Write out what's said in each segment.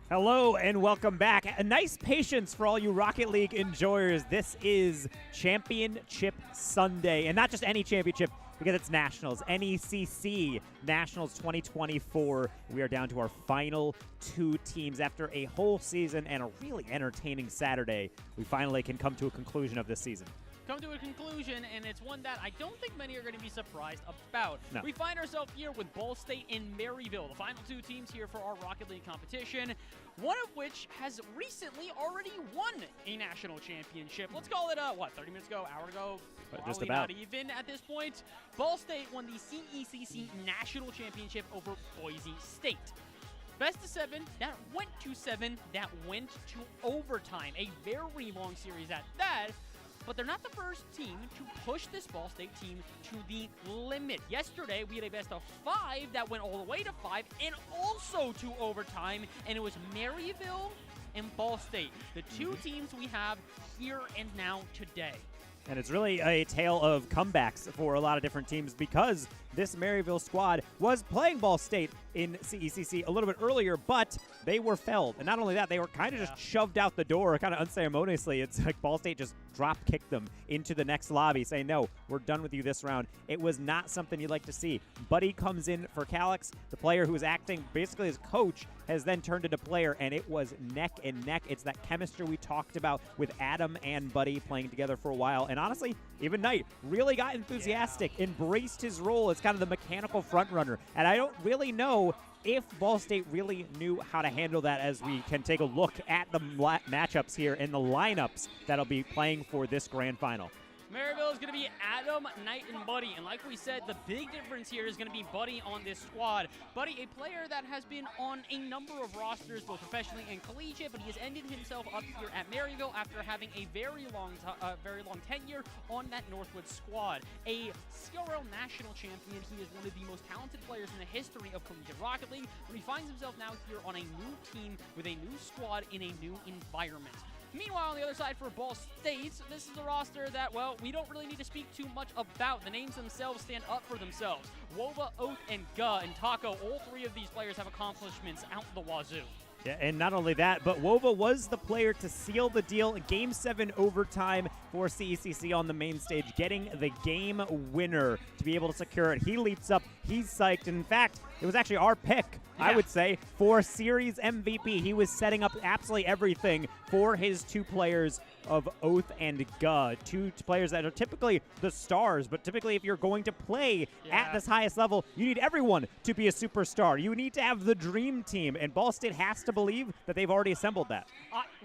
Hello and welcome back. A nice patience for all you Rocket League enjoyers. This is Championship Sunday, and not just any championship, because it's Nationals. NECC Nationals 2024. We are down to our final two teams after a whole season and a really entertaining Saturday. We finally can come to a conclusion of this season. Come to a conclusion, and it's one that I don't think many are going to be surprised about. No. We find ourselves here with Ball State and Maryville, the final two teams here for our Rocket League competition, one of which has recently already won a national championship. Let's call it, 30 minutes ago, hour ago? Just about. Not even at this point. Ball State won the CECC National Championship over Boise State. Best of 7, that went to 7, that went to overtime. A very long series at that. But they're not the first team to push this Ball State team to the limit. Yesterday, we had a best of 5 that went all the way to 5 and also to overtime, and it was Maryville and Ball State, the two teams we have here and now today. And it's really a tale of comebacks for a lot of different teams because this Maryville squad was playing Ball State in CECC a little bit earlier, but they were felled. And not only that, they were kind of just shoved out the door kind of unceremoniously. It's like Ball State just drop-kicked them into the next lobby saying, no, we're done with you this round. It was not something you'd like to see. Buddy comes in for Calyx. The player who was acting basically as coach has then turned into player, and it was neck and neck. It's that chemistry we talked about with Adam and Buddy playing together for a while. And honestly, even Knight really got enthusiastic, embraced his role as kind of the mechanical front runner. And I don't really know if Ball State really knew how to handle that, as we can take a look at the matchups here and the lineups that'll be playing for this grand final. Maryville is going to be Adam, Knight, and Buddy. And like we said, the big difference here is going to be Buddy on this squad. Buddy, a player that has been on a number of rosters, both professionally and collegiate, but he has ended himself up here at Maryville after having a very long tenure on that Northwood squad. A CRL national champion, he is one of the most talented players in the history of collegiate Rocket League, but he finds himself now here on a new team with a new squad in a new environment. Meanwhile, on the other side for Ball State, this is a roster that, well, we don't really need to speak too much about. The names themselves stand up for themselves. Wova, Oath, and Guh, and Taco, all three of these players have accomplishments out the wazoo. Yeah, and not only that, but Wova was the player to seal the deal in Game 7 overtime for CECC on the main stage, getting the game winner to be able to secure it. He leaps up. He's psyched. And in fact, it was actually our pick, I would say, for Series MVP. He was setting up absolutely everything for his two players of Oath and Guh, two players that are typically the stars, but typically if you're going to play at this highest level, you need everyone to be a superstar. You need to have the dream team, and Ball State has to believe that they've already assembled that.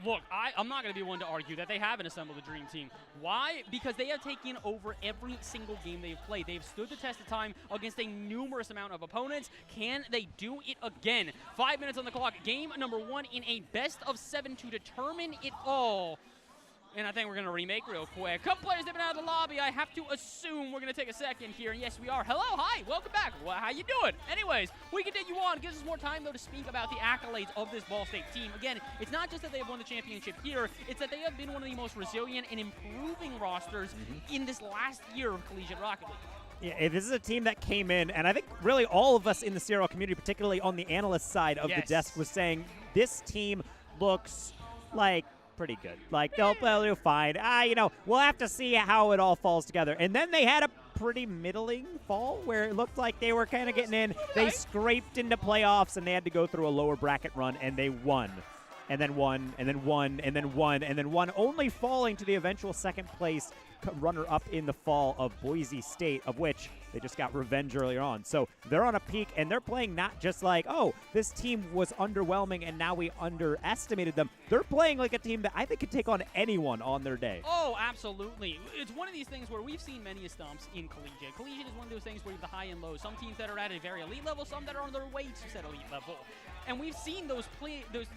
Look, I'm not going to be one to argue that they haven't assembled a dream team. Why? Because they have taken over every single game they've played. They've stood the test of time against a numerous amount of opponents. Can they do it again? 5 minutes on the clock. Game number 1 in a best of 7 to determine it all. And I think we're going to remake real quick. Couple players have been out of the lobby. I have to assume we're going to take a second here. And yes, we are. Hello, hi, welcome back. Well, how you doing? Anyways, we continue on. It gives us more time, though, to speak about the accolades of this Ball State team. Again, it's not just that they have won the championship here. It's that they have been one of the most resilient and improving rosters in this last year of collegiate Rocket League. Yeah, this is a team that came in, and I think really all of us in the CRL community, particularly on the analyst side of the desk, was saying this team looks like pretty good. Like, they'll do fine. We'll have to see how it all falls together. And then they had a pretty middling fall where it looked like they were kind of getting in. They scraped into playoffs, and they had to go through a lower bracket run, and they won. And then won, and then won, and then won, and then won, only falling to the eventual second place runner-up in the fall of Boise State, of which they just got revenge earlier on. So they're on a peak, and they're playing not just like, oh, this team was underwhelming and now we underestimated them. They're playing like a team that I think could take on anyone on their day. Oh, absolutely. It's one of these things where we've seen many stumps in collegiate. Collegiate is one of those things where you have the high and low. Some teams that are at a very elite level, some that are on their way to said elite level. And we've seen those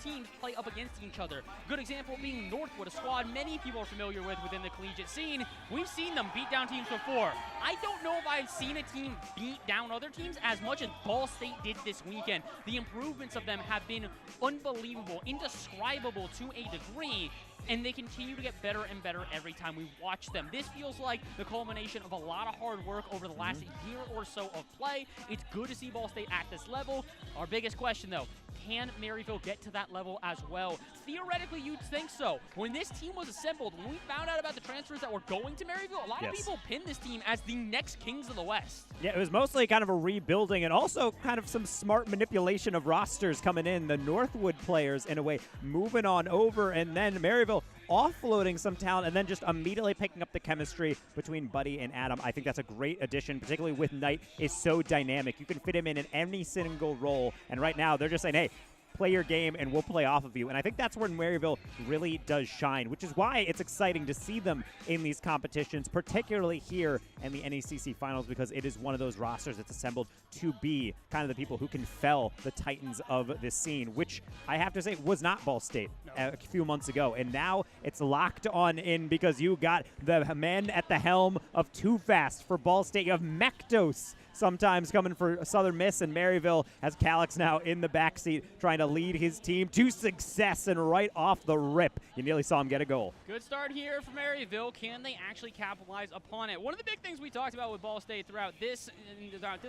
teams play up against each other. Good example being Northwood, a squad many people are familiar with within the collegiate scene. We've seen them beat down teams before. I don't know if I've seen a team beat down other teams as much as Ball State did this weekend. The improvements of them have been unbelievable, indescribable to a degree. And they continue to get better and better every time we watch them. This feels like the culmination of a lot of hard work over the last year or so of play. It's good to see Ball State at this level. Our biggest question, though, can Maryville get to that level as well? Theoretically, you'd think so. When this team was assembled, when we found out about the transfers that were going to Maryville, a lot of people pinned this team as the next Kings of the West. Yeah, it was mostly kind of a rebuilding and also kind of some smart manipulation of rosters coming in. The Northwood players, in a way, moving on over, and then Maryville offloading some talent and then just immediately picking up the chemistry between Buddy and Adam. I think that's a great addition, particularly with Knight is so dynamic. You can fit him in any single role, and right now they're just saying, hey, play your game and we'll play off of you. And I think that's where Maryville really does shine, which is why it's exciting to see them in these competitions, particularly here in the NECC finals, because it is one of those rosters that's assembled to be kind of the people who can fell the titans of this scene, which I have to say was not Ball State a few months ago. And now it's locked on in because you got the men at the helm of Too Fast for Ball State. You have Mektos sometimes coming for Southern Miss, and Maryville has Calix now in the backseat trying to lead his team to success, and right off the rip, you nearly saw him get a goal. Good start here for Maryville. Can they actually capitalize upon it? One of the big things we talked about with Ball State throughout this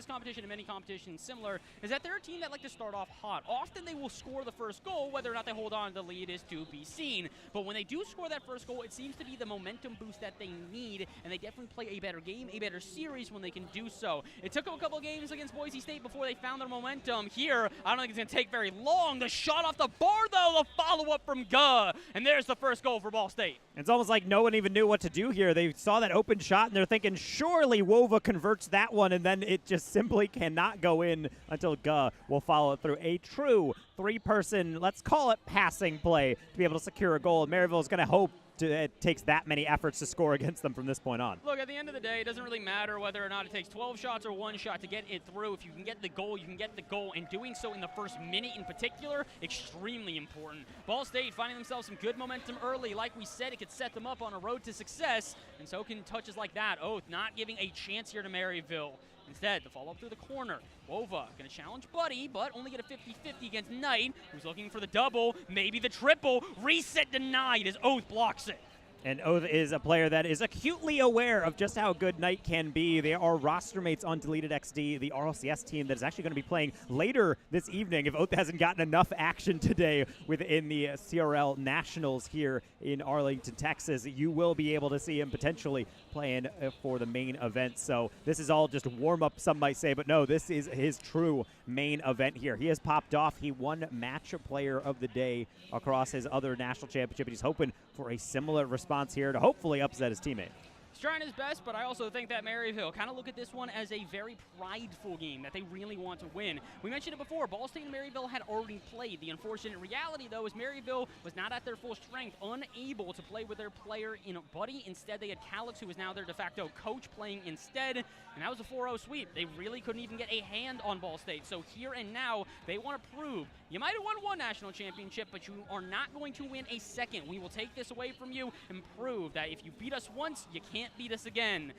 competition and many competitions similar is that they're a team that like to start off hot. Often they will score the first goal. Whether or not they hold on to the lead is to be seen. But when they do score that first goal, it seems to be the momentum boost that they need, and they definitely play a better game, a better series when they can do so. It took them a couple of games against Boise State before they found their momentum. Here, I don't think it's going to take very long. The shot off the bar, though, the follow-up from Guh, and there's the first goal for Ball State. It's almost like no one even knew what to do here. They saw that open shot, and they're thinking, surely Wova converts that one, and then it just simply cannot go in until Guh will follow it through. A true three-person, let's call it passing play to be able to secure a goal. Maryville is going to hope it takes that many efforts to score against them from this point on. Look, at the end of the day, it doesn't really matter whether or not it takes 12 shots or one shot to get it through. If you can get the goal, you can get the goal, and doing so in the first minute in particular, extremely important. Ball State finding themselves some good momentum early. Like we said, it could set them up on a road to success, and so can touches like that. Oath not giving a chance here to Maryville. Instead, the follow-up through the corner. Wova going to challenge Buddy, but only get a 50-50 against Knight, who's looking for the double, maybe the triple. Reset denied as Oath blocks it. And Oath is a player that is acutely aware of just how good Knight can be. They are roster mates on Deleted XD, the RLCS team that is actually going to be playing later this evening. If Oath hasn't gotten enough action today within the CRL Nationals here in Arlington, Texas, you will be able to see him potentially playing for the main event. So this is all just warm-up, some might say, but no, this is his true main event here. He has popped off. He won Match Player of the Day across his other national championship, and he's hoping for a similar response here to hopefully upset his teammate. He's trying his best, but I also think that Maryville kind of look at this one as a very prideful game that they really want to win. We mentioned it before, Ball State and Maryville had already played. The unfortunate reality, though, is Maryville was not at their full strength, unable to play with their player in Buddy. Instead, they had Calix, who is now their de facto coach, playing instead, and that was a 4-0 sweep. They really couldn't even get a hand on Ball State. So here and now, they want to prove you might have won one national championship, but you are not going to win a second. We will take this away from you and prove that if you beat us once, you can't can't beat us again.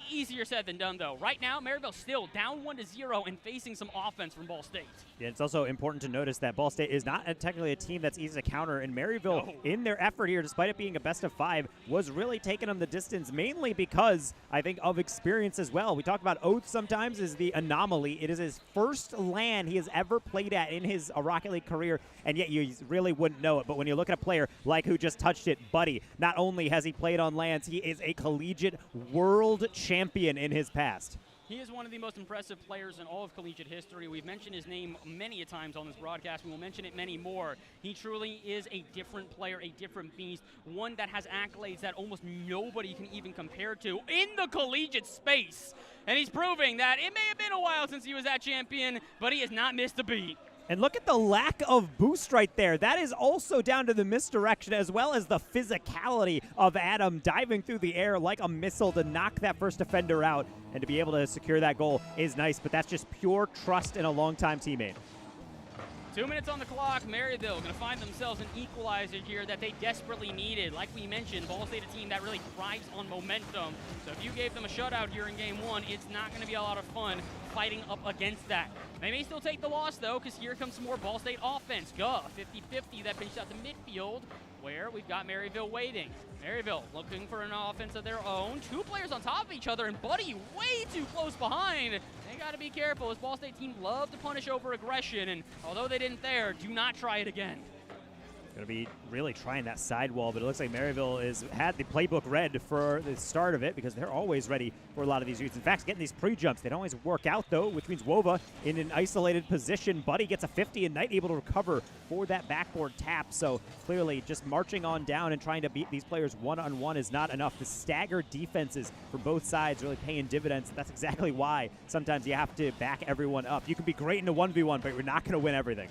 Easier said than done, though. Right now, Maryville still down 1-0 and facing some offense from Ball State. Yeah, it's also important to notice that Ball State is not technically a team that's easy to counter, and Maryville, in their effort here, despite it being a best-of-5, was really taking them the distance, mainly because, I think, of experience as well. We talk about Oath sometimes as the anomaly. It is his first LAN he has ever played at in his Rocket League career, and yet you really wouldn't know it. But when you look at a player like who just touched it, Buddy, not only has he played on LANs, he is a collegiate world champion in his past. He is one of the most impressive players in all of collegiate history. We've mentioned his name many a times on this broadcast. We will mention it many more. He truly is a different player, a different beast, one that has accolades that almost nobody can even compare to in the collegiate space. And he's proving that it may have been a while since he was that champion, but he has not missed a beat. And look at the lack of boost right there. That is also down to the misdirection as well as the physicality of Adam diving through the air like a missile to knock that first defender out. And to be able to secure that goal is nice, but that's just pure trust in a longtime teammate. 2 minutes on the clock. Maryville going to find themselves an equalizer here that they desperately needed. Like we mentioned, Ball State, a team that really thrives on momentum. So if you gave them a shutout here in game one, it's not going to be a lot of fun fighting up against that. They may still take the loss, though, because here comes some more Ball State offense. 50-50 that finished out the midfield, where we've got Maryville waiting. Maryville looking for an offense of their own. Two players on top of each other, and Buddy way too close behind. They got to be careful. This Ball State team love to punish over aggression, and although they didn't there, do not try it again. Going to be really trying that sidewall, but it looks like Maryville had the playbook read for the start of it because they're always ready for a lot of these routes. In fact, getting these pre-jumps, they don't always work out, though, which means Wova in an isolated position. Buddy gets a 50, and Knight able to recover for that backboard tap. So clearly just marching on down and trying to beat these players one-on-one is not enough. The staggered defenses for both sides really paying dividends. That's exactly why sometimes you have to back everyone up. You can be great in a 1v1, but you're not going to win everything.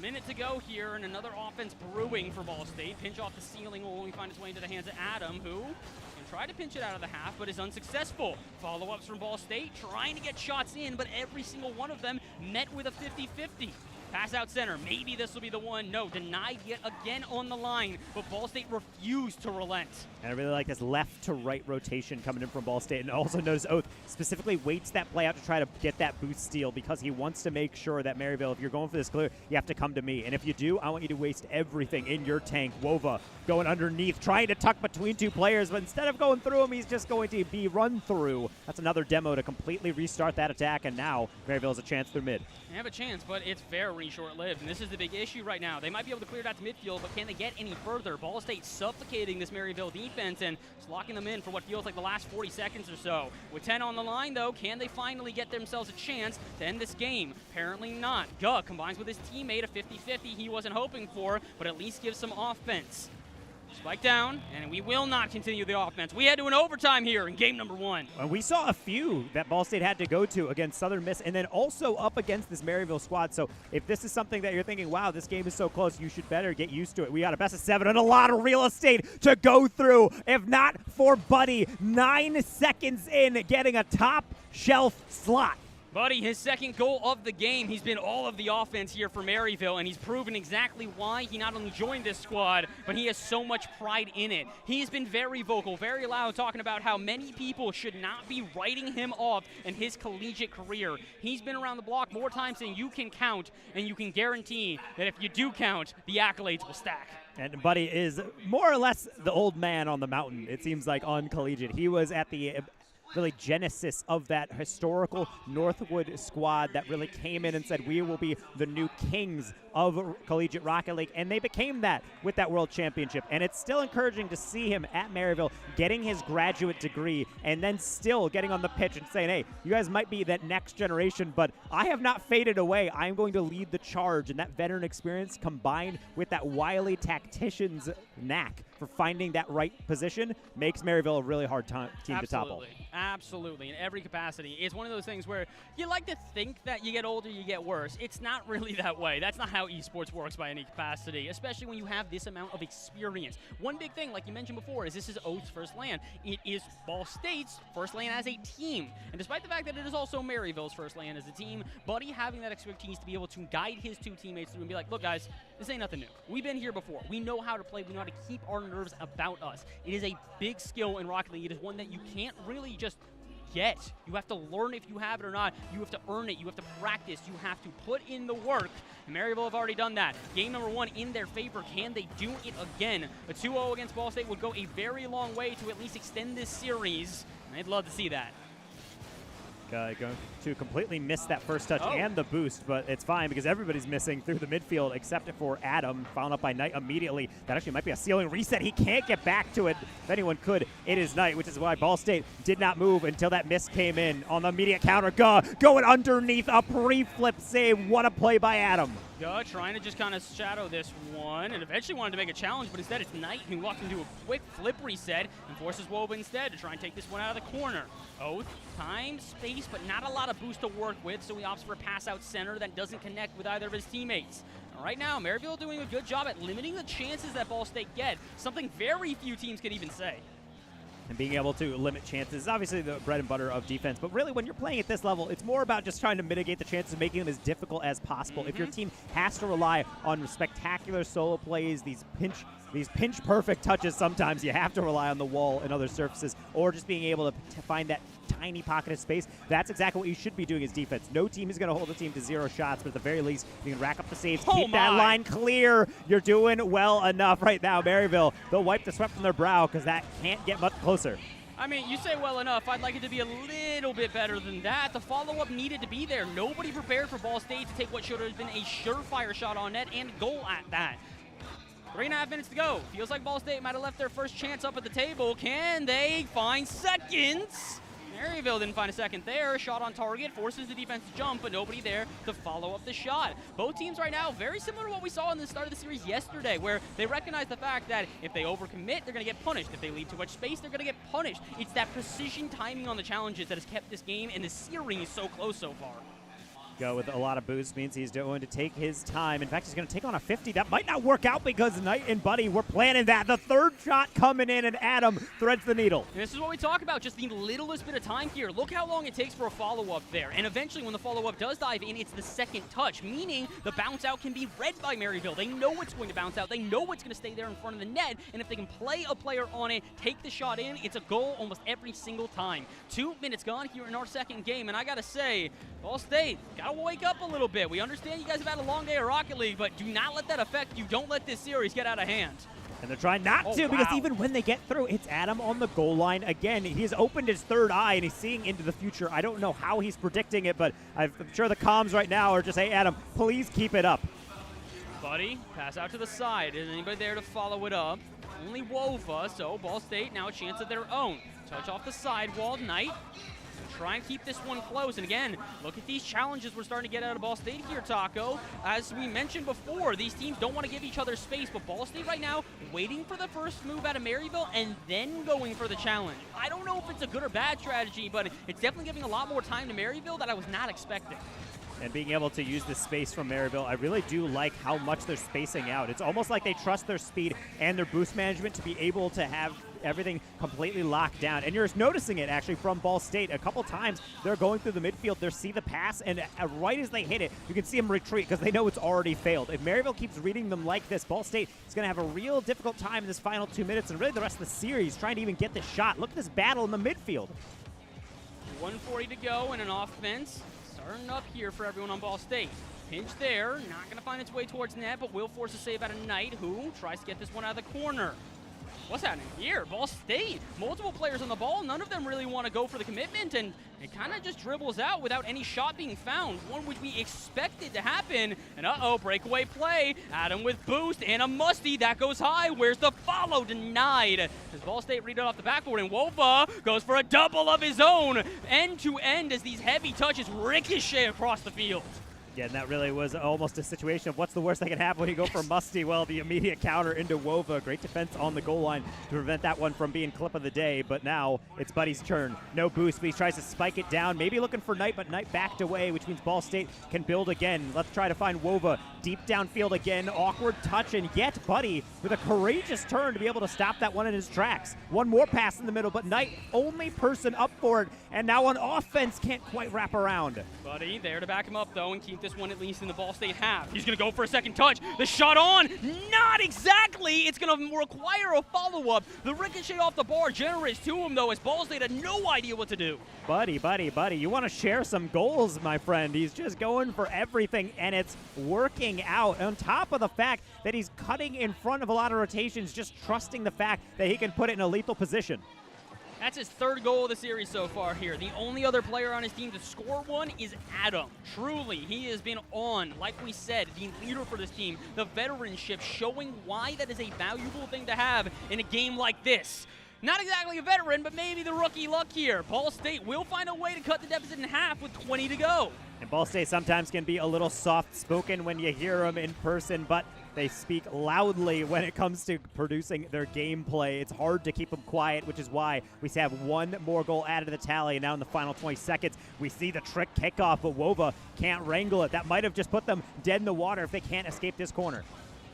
Minute to go here, and another offense brewing for Ball State. Pinch off the ceiling will only find its way into the hands of Adam, who can try to pinch it out of the half, but is unsuccessful. Follow-ups from Ball State, trying to get shots in, but every single one of them met with a 50-50. Pass out center. Maybe this will be the one. No, denied yet again on the line, but Ball State refused to relent. And I really like this left to right rotation coming in from Ball State. And also notice Oath specifically waits that play out to try to get that boost steal because he wants to make sure that Maryville, if you're going for this clear, you have to come to me. And if you do, I want you to waste everything in your tank. Wova going underneath, trying to tuck between two players, but instead of going through him, he's just going to be run through. That's another demo to completely restart that attack, and now Maryville has a chance through mid. They have a chance, but it's very short-lived, and this is the big issue right now. They might be able to clear it out to midfield, but can they get any further? Ball State suffocating this Maryville defense and just locking them in for what feels like the last 40 seconds or so. With 10 on the line, though, can they finally get themselves a chance to end this game? Apparently not. Guh combines with his teammate, a 50-50 he wasn't hoping for, but at least gives some offense. Spike down, and we will not continue the offense. We had to an overtime here in game number one. And we saw a few that Ball State had to go to against Southern Miss and then also up against this Maryville squad. So if this is something that you're thinking, wow, this game is so close, you should better get used to it. We got a best of 7 and a lot of real estate to go through. If not for Buddy, 9 seconds in, getting a top shelf slot. Buddy, his second goal of the game. He's been all of the offense here for Maryville, and he's proven exactly why he not only joined this squad, but he has so much pride in it. He's been very vocal, very loud, talking about how many people should not be writing him off in his collegiate career. He's been around the block more times than you can count, and you can guarantee that if you do count, the accolades will stack. And Buddy is more or less the old man on the mountain, it seems like, on collegiate. He was at the really genesis of that historical Northwood squad that really came in and said, we will be the new kings of collegiate Rocket League, and they became that with that World Championship. And it's still encouraging to see him at Maryville getting his graduate degree and then still getting on the pitch and saying, hey, you guys might be that next generation, but I have not faded away. I am going to lead the charge. And that veteran experience combined with that wily tactician's knack for finding that right position makes Maryville a really hard team to topple. Absolutely, in every capacity. It's one of those things where you like to think that you get older, you get worse. It's not really that way. That's not how esports works by any capacity, especially when you have this amount of experience. One big thing, like you mentioned before, is this is Oath's first LAN. It is Ball State's first LAN as a team. And despite the fact that it is also Maryville's first LAN as a team, Buddy having that expertise to be able to guide his two teammates through and be like, look guys, this ain't nothing new. We've been here before. We know how to play. We know how to keep our nerves about us. It is a big skill in Rocket League. It is one that you can't really just get. You have to learn if you have it or not. You have to earn it. You have to practice. You have to put in the work. And Maryville have already done that. Game number 1 in their favor. Can they do it again? A 2-0 against Ball State would go a very long way to at least extend this series. And I'd love to see that. Going to completely miss that first touch and the boost, but it's fine because everybody's missing through the midfield except for Adam, fouled up by Knight immediately. That actually might be a ceiling reset. He can't get back to it. If anyone could, it is Knight, which is why Ball State did not move until that miss came in on the immediate counter. Going underneath a pre-flip save. What a play by Adam. Trying to just kind of shadow this one, and eventually wanted to make a challenge, but instead it's Knight who walks into a quick flip reset and forces Wova instead to try and take this one out of the corner. Oath, time, space, but not a lot of boost to work with, so he opts for a pass out center that doesn't connect with either of his teammates. And right now, Maryville doing a good job at limiting the chances that Ball State get, something very few teams could even say. And being able to limit chances is obviously the bread and butter of defense. But really, when you're playing at this level, it's more about just trying to mitigate the chances of making them as difficult as possible. If your team has to rely on spectacular solo plays, these pinch perfect touches, sometimes you have to rely on the wall and other surfaces, or just being able to find that tiny pocket of space. That's exactly what you should be doing as defense. No team is going to hold the team to 0 shots, but at the very least, you can rack up the saves, keep that line clear. You're doing well enough right now, Maryville. They'll wipe the sweat from their brow because that can't get much closer. I mean, you say well enough. I'd like it to be a little bit better than that. The follow-up needed to be there. Nobody prepared for Ball State to take what should have been a surefire shot on net and goal at that. 3.5 minutes to go. Feels like Ball State might have left their first chance up at the table. Can they find seconds? Maryville didn't find a second there. Shot on target, forces the defense to jump, but nobody there to follow up the shot. Both teams right now, very similar to what we saw in the start of the series yesterday, where they recognize the fact that if they overcommit, they're going to get punished. If they leave too much space, they're going to get punished. It's that precision timing on the challenges that has kept this game and the series so close so far. With a lot of boost means he's going to take his time. In fact, he's going to take on a 50. That might not work out because Knight and Buddy were planning that. The third shot coming in, and Adam threads the needle. And this is what we talk about, just the littlest bit of time here. Look how long it takes for a follow-up there. And eventually, when the follow-up does dive in, it's the second touch, meaning the bounce out can be read by Maryville. They know it's going to bounce out. They know it's going to stay there in front of the net. And if they can play a player on it, take the shot in, it's a goal almost every single time. 2 minutes gone here in our second game. And I got to say, Ball State, got to wake up a little bit. We understand you guys have had a long day of Rocket League, but do not let that affect you. Don't let this series get out of hand. And they're trying not to, because even when they get through, it's Adam on the goal line again. He's opened his third eye, and he's seeing into the future. I don't know how he's predicting it, but I'm sure the comms right now are just, hey, Adam, please keep it up. Buddy, pass out to the side. Is anybody there to follow it up? Only Wova, so Ball State now a chance of their own. Touch off the sidewall, Knight. Try and keep this one close. And again, look at these challenges we're starting to get out of Ball State here, Taco. As we mentioned before, these teams don't want to give each other space, but Ball State right now waiting for the first move out of Maryville and then going for the challenge. I don't know if it's a good or bad strategy, but it's definitely giving a lot more time to Maryville that I was not expecting. And being able to use the space from Maryville, I really do like how much they're spacing out. It's almost like they trust their speed and their boost management to be able to have everything completely locked down. And you're noticing it actually from Ball State. A couple times they're going through the midfield, they see the pass, and right as they hit it, you can see them retreat because they know it's already failed. If Maryville keeps reading them like this, Ball State is going to have a real difficult time in this final 2 minutes and really the rest of the series trying to even get this shot. Look at this battle in the midfield. 1:40 to go in an offense. Starting up here for everyone on Ball State. Pinch there, not going to find its way towards net, but will force a save out of Knight, who tries to get this one out of the corner. What's happening here? Ball State, multiple players on the ball, none of them really want to go for the commitment, and it kind of just dribbles out without any shot being found, one which we expected to happen. And breakaway play, Adam with boost, and a musty, that goes high. Where's the follow? Denied. As Ball State read it off the backboard, and Wova goes for a double of his own, end to end as these heavy touches ricochet across the field. Yeah, and that really was almost a situation of what's the worst that can happen when you go for Musty. Well, the immediate counter into Wova. Great defense on the goal line to prevent that one from being clip of the day. But now it's Buddy's turn. No boost, but he tries to spike it down. Maybe looking for Knight, but Knight backed away, which means Ball State can build again. Let's try to find Wova. deep downfield again, awkward touch, and yet Buddy with a courageous turn to be able to stop that one in his tracks. One more pass in the middle, but Knight, only person up for it, and now on offense can't quite wrap around. Buddy there to back him up, though, and keep this one at least in the Ball State half. He's going to go for a second touch. The shot on, not exactly. It's going to require a follow-up. The ricochet off the bar generates to him, though, as Ball State had no idea what to do. Buddy, you want to share some goals, my friend. He's just going for everything, and it's working out. On top of the fact that he's cutting in front of a lot of rotations, just trusting the fact that he can put it in a lethal position. That's his third goal of the series so far here. The only other player on his team to score one is Adam. Truly, he has been on, like we said, the leader for this team, the veteranship, showing why that is a valuable thing to have in a game like this. Not exactly a veteran, but maybe the rookie luck here. Ball State will find a way to cut the deficit in half with 20 to go. And Ball State sometimes can be a little soft-spoken when you hear them in person, but they speak loudly when it comes to producing their gameplay. It's hard to keep them quiet, which is why we have one more goal added to the tally. And now in the final 20 seconds, we see the trick kickoff, but Wova can't wrangle it. That might have just put them dead in the water if they can't escape this corner.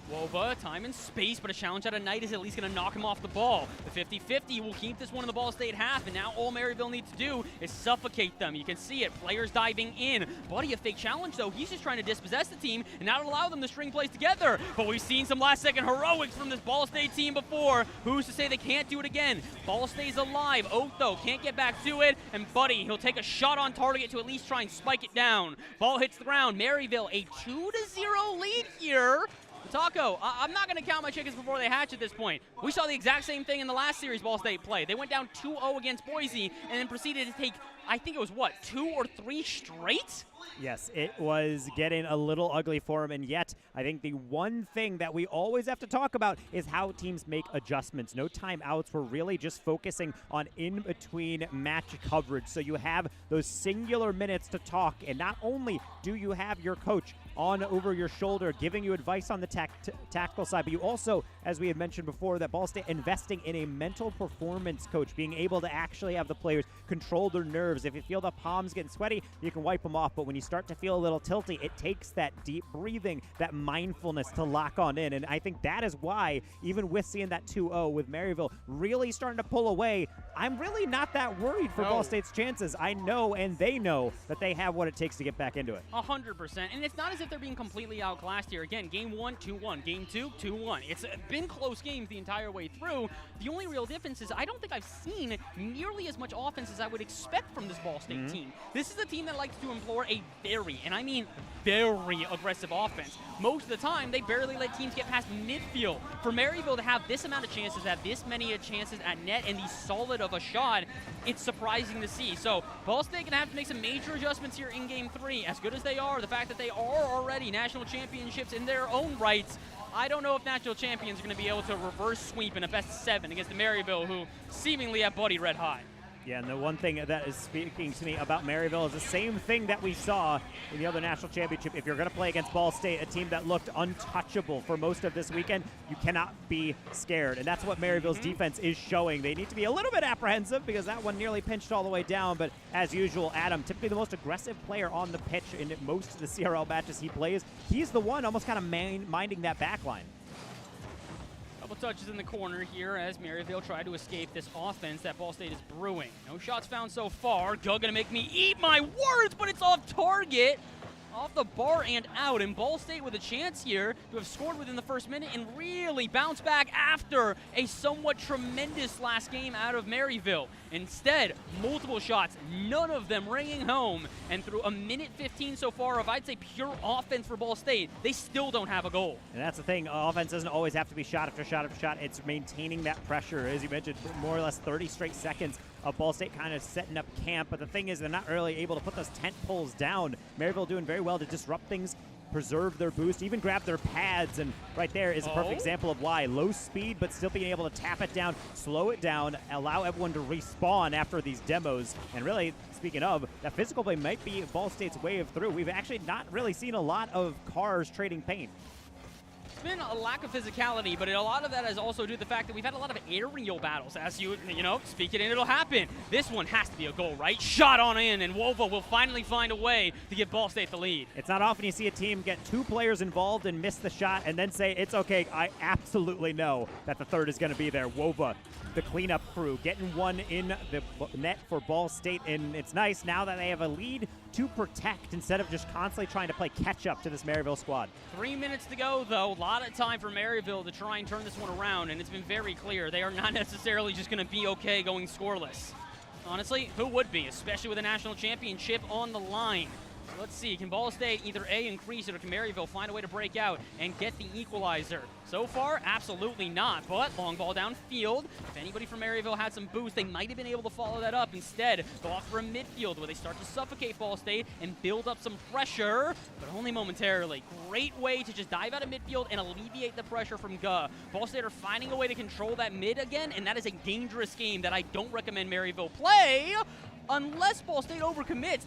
Wova, time and space, but a challenge out of Knight is at least going to knock him off the ball. The 50-50 will keep this one in the Ball State half, and now all Maryville needs to do is suffocate them. You can see it, players diving in. Buddy, a fake challenge, though. He's just trying to dispossess the team and not allow them to string plays together. But we've seen some last-second heroics from this Ball State team before. Who's to say they can't do it again? Ball State's alive. Oak, though, can't get back to it. And Buddy, he'll take a shot on target to at least try and spike it down. Ball hits the ground. Maryville, a 2-0 lead here. Taco, I'm not going to count my chickens before they hatch at this point. We saw the exact same thing in the last series Ball State played. They went down 2-0 against Boise and then proceeded to take, I think it was, what, 2 or 3 straight? Yes, it was getting a little ugly for him, and yet I think the one thing that we always have to talk about is how teams make adjustments. No timeouts. We're really just focusing on in-between match coverage, so you have those singular minutes to talk, and not only do you have your coach on over your shoulder giving you advice on the tactical side, but you also, as we had mentioned before, that Ball State investing in a mental performance coach, being able to actually have the players control their nerves. If you feel the palms getting sweaty, you can wipe them off, but when you start to feel a little tilty, it takes that deep breathing, that mindfulness to lock on in, and I think that is why, even with seeing that 2-0 with Maryville really starting to pull away, I'm really not that worried for Ball State's chances. I know, and they know, that they have what it takes to get back into it. 100%, and it's not as if they're being completely outclassed here. Again, game 1, 2-1. Game 2, 2-1. It's been close games the entire way through. The only real difference is I don't think I've seen nearly as much offense as I would expect from this Ball State team. This is a team that likes to employ a very, and I mean very, aggressive offense. Most of the time, they barely let teams get past midfield. For Maryville to have this amount of chances, have this many chances at net, and the solid of a shot, it's surprising to see. So Ball State going to have to make some major adjustments here in Game 3. As good as they are, the fact that they are already national championships in their own rights, I don't know if national champions are going to be able to reverse sweep in a best-of-7 against the Maryville, who seemingly have Buddy red hot. Yeah, and the one thing that is speaking to me about Maryville is the same thing that we saw in the other national championship. If you're going to play against Ball State, a team that looked untouchable for most of this weekend, you cannot be scared. And that's what Maryville's defense is showing. They need to be a little bit apprehensive because that one nearly pinched all the way down. But as usual, Adam, typically the most aggressive player on the pitch in most of the CRL matches he plays, he's the one almost kind of minding that back line. Couple touches in the corner here as Maryville tried to escape this offense that Ball State is brewing. No shots found so far. Go gonna make me eat my words, but it's off target. Off the bar and out, and Ball State with a chance here to have scored within the first minute and really bounce back after a somewhat tremendous last game out of Maryville. Instead, multiple shots, none of them ringing home, and through a minute 15 so far of, I'd say, pure offense for Ball State, they still don't have a goal. And that's the thing, offense doesn't always have to be shot after shot after shot. It's maintaining that pressure, as you mentioned, more or less 30 straight seconds of Ball State kind of setting up camp, but the thing is they're not really able to put those tent poles down. Maryville doing very well to disrupt things, preserve their boost, even grab their pads, and right there is a perfect example of why. Low speed, but still being able to tap it down, slow it down, allow everyone to respawn after these demos, and really, speaking of, that physical play might be Ball State's way of through. We've actually not really seen a lot of cars trading paint. been a lack of physicality, but a lot of that is also due to the fact that we've had a lot of aerial battles. As you know, speak it and it'll happen. This one has to be a goal, right? Shot on in, and Wova will finally find a way to give Ball State the lead. It's not often you see a team get 2 players involved and miss the shot and then say, it's okay, I absolutely know that the third is going to be there. Wova, the cleanup crew, getting one in the net for Ball State, and it's nice now that they have a lead to protect instead of just constantly trying to play catch-up to this Maryville squad. 3 minutes to go, though. A lot of time for Maryville to try and turn this one around, and it's been very clear they are not necessarily just going to be okay going scoreless. Honestly, who would be, especially with a national championship on the line? So let's see, can Ball State either A, increase it, or can Maryville find a way to break out and get the equalizer? So far, absolutely not, but long ball downfield. If anybody from Maryville had some boost, they might have been able to follow that up. Instead, go off for a midfield where they start to suffocate Ball State and build up some pressure, but only momentarily. Great way to just dive out of midfield and alleviate the pressure from Guh. Ball State are finding a way to control that mid again, and that is a dangerous game that I don't recommend Maryville play unless Ball State overcommits.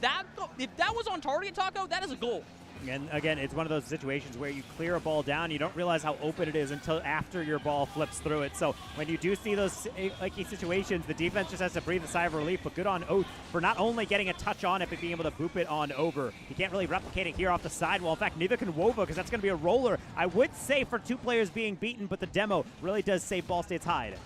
If that was on target, Taco, that is a goal. And again, it's one of those situations where you clear a ball down, you don't realize how open it is until after your ball flips through it. So when you do see those icky situations, the defense just has to breathe a sigh of relief, but good on Oath for not only getting a touch on it, but being able to boop it on over. You can't really replicate it here off the sidewall. In fact, neither can Wova, because that's going to be a roller. I would say for 2 players being beaten, but the demo really does save Ball State's hide.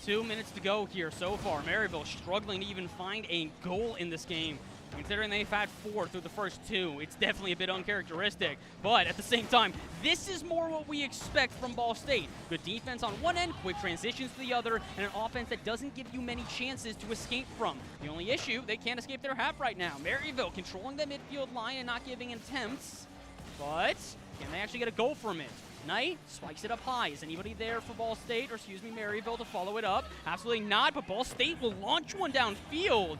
2 minutes to go here so far. Maryville struggling to even find a goal in this game. Considering they've had 4 through the first 2, it's definitely a bit uncharacteristic. But at the same time, this is more what we expect from Ball State. Good defense on one end, quick transitions to the other, and an offense that doesn't give you many chances to escape from. The only issue, they can't escape their half right now. Maryville controlling the midfield line and not giving attempts. But can they actually get a goal from it? Knight spikes it up high. Is anybody there for Ball State, or excuse me, Maryville to follow it up? Absolutely not, but Ball State will launch one downfield.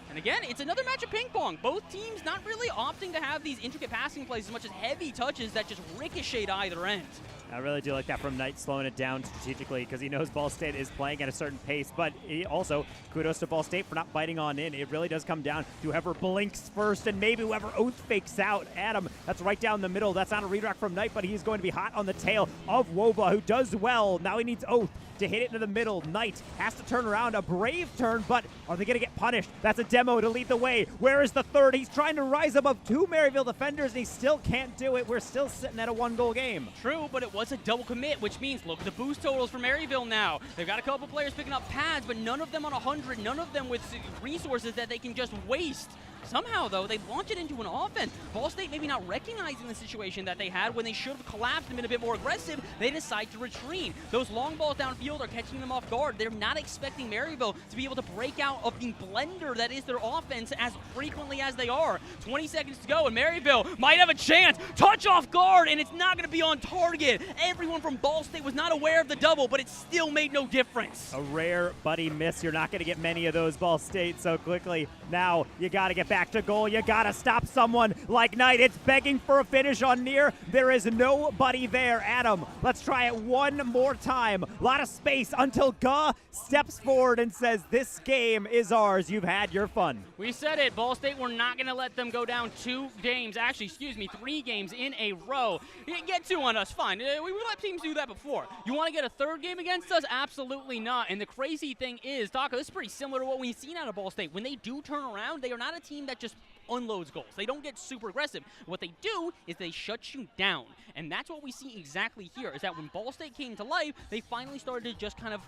And again, it's another match of ping pong. Both teams not really opting to have these intricate passing plays as much as heavy touches that just ricochet to either end. I really do like that from Knight, slowing it down strategically because he knows Ball State is playing at a certain pace, but he also, kudos to Ball State for not biting on in. It really does come down to whoever blinks first and maybe whoever Oath fakes out. Adam, that's right down the middle. That's not a redirect from Knight, but he's going to be hot on the tail of Wova, who does well. Now he needs Oath to hit it into the middle. Knight has to turn around, a brave turn, but are they going to get punished? That's a demo to lead the way. Where is the third? He's trying to rise above 2 Maryville defenders, and he still can't do it. We're still sitting at a 1-goal game. True, but it was a double commit, which means look at the boost totals for Maryville now. They've got a couple players picking up pads, but none of them on 100, none of them with resources that they can just waste. Somehow, though, they launch it into an offense. Ball State maybe not recognizing the situation that they had when they should have collapsed and been a bit more aggressive. They decide to retreat. Those long balls downfield are catching them off guard. They're not expecting Maryville to be able to break out of the blender that is their offense as frequently as they are. 20 seconds to go, and Maryville might have a chance. Touch off guard, and it's not going to be on target. Everyone from Ball State was not aware of the double, but it still made no difference. A rare buddy miss. You're not going to get many of those, Ball State, so quickly. Now you got to get back to goal. You got to stop someone like Knight. It's begging for a finish on near. There is nobody there. Adam, let's try it one more time. A lot of space until Guh steps forward and says, this game is ours. You've had your fun. We said it. Ball State, we're not going to let them go down 2 games. Actually, excuse me, 3 games in a row. You get 2 on us, fine. We let teams do that before. You want to get a 3rd game against us? Absolutely not. And the crazy thing is, Taco, this is pretty similar to what we've seen out of Ball State. When they do turn around, they are not a team that just unloads goals. They don't get super aggressive. What they do is they shut you down. And that's what we see exactly here, is that when Ball State came to life, they finally started to just kind of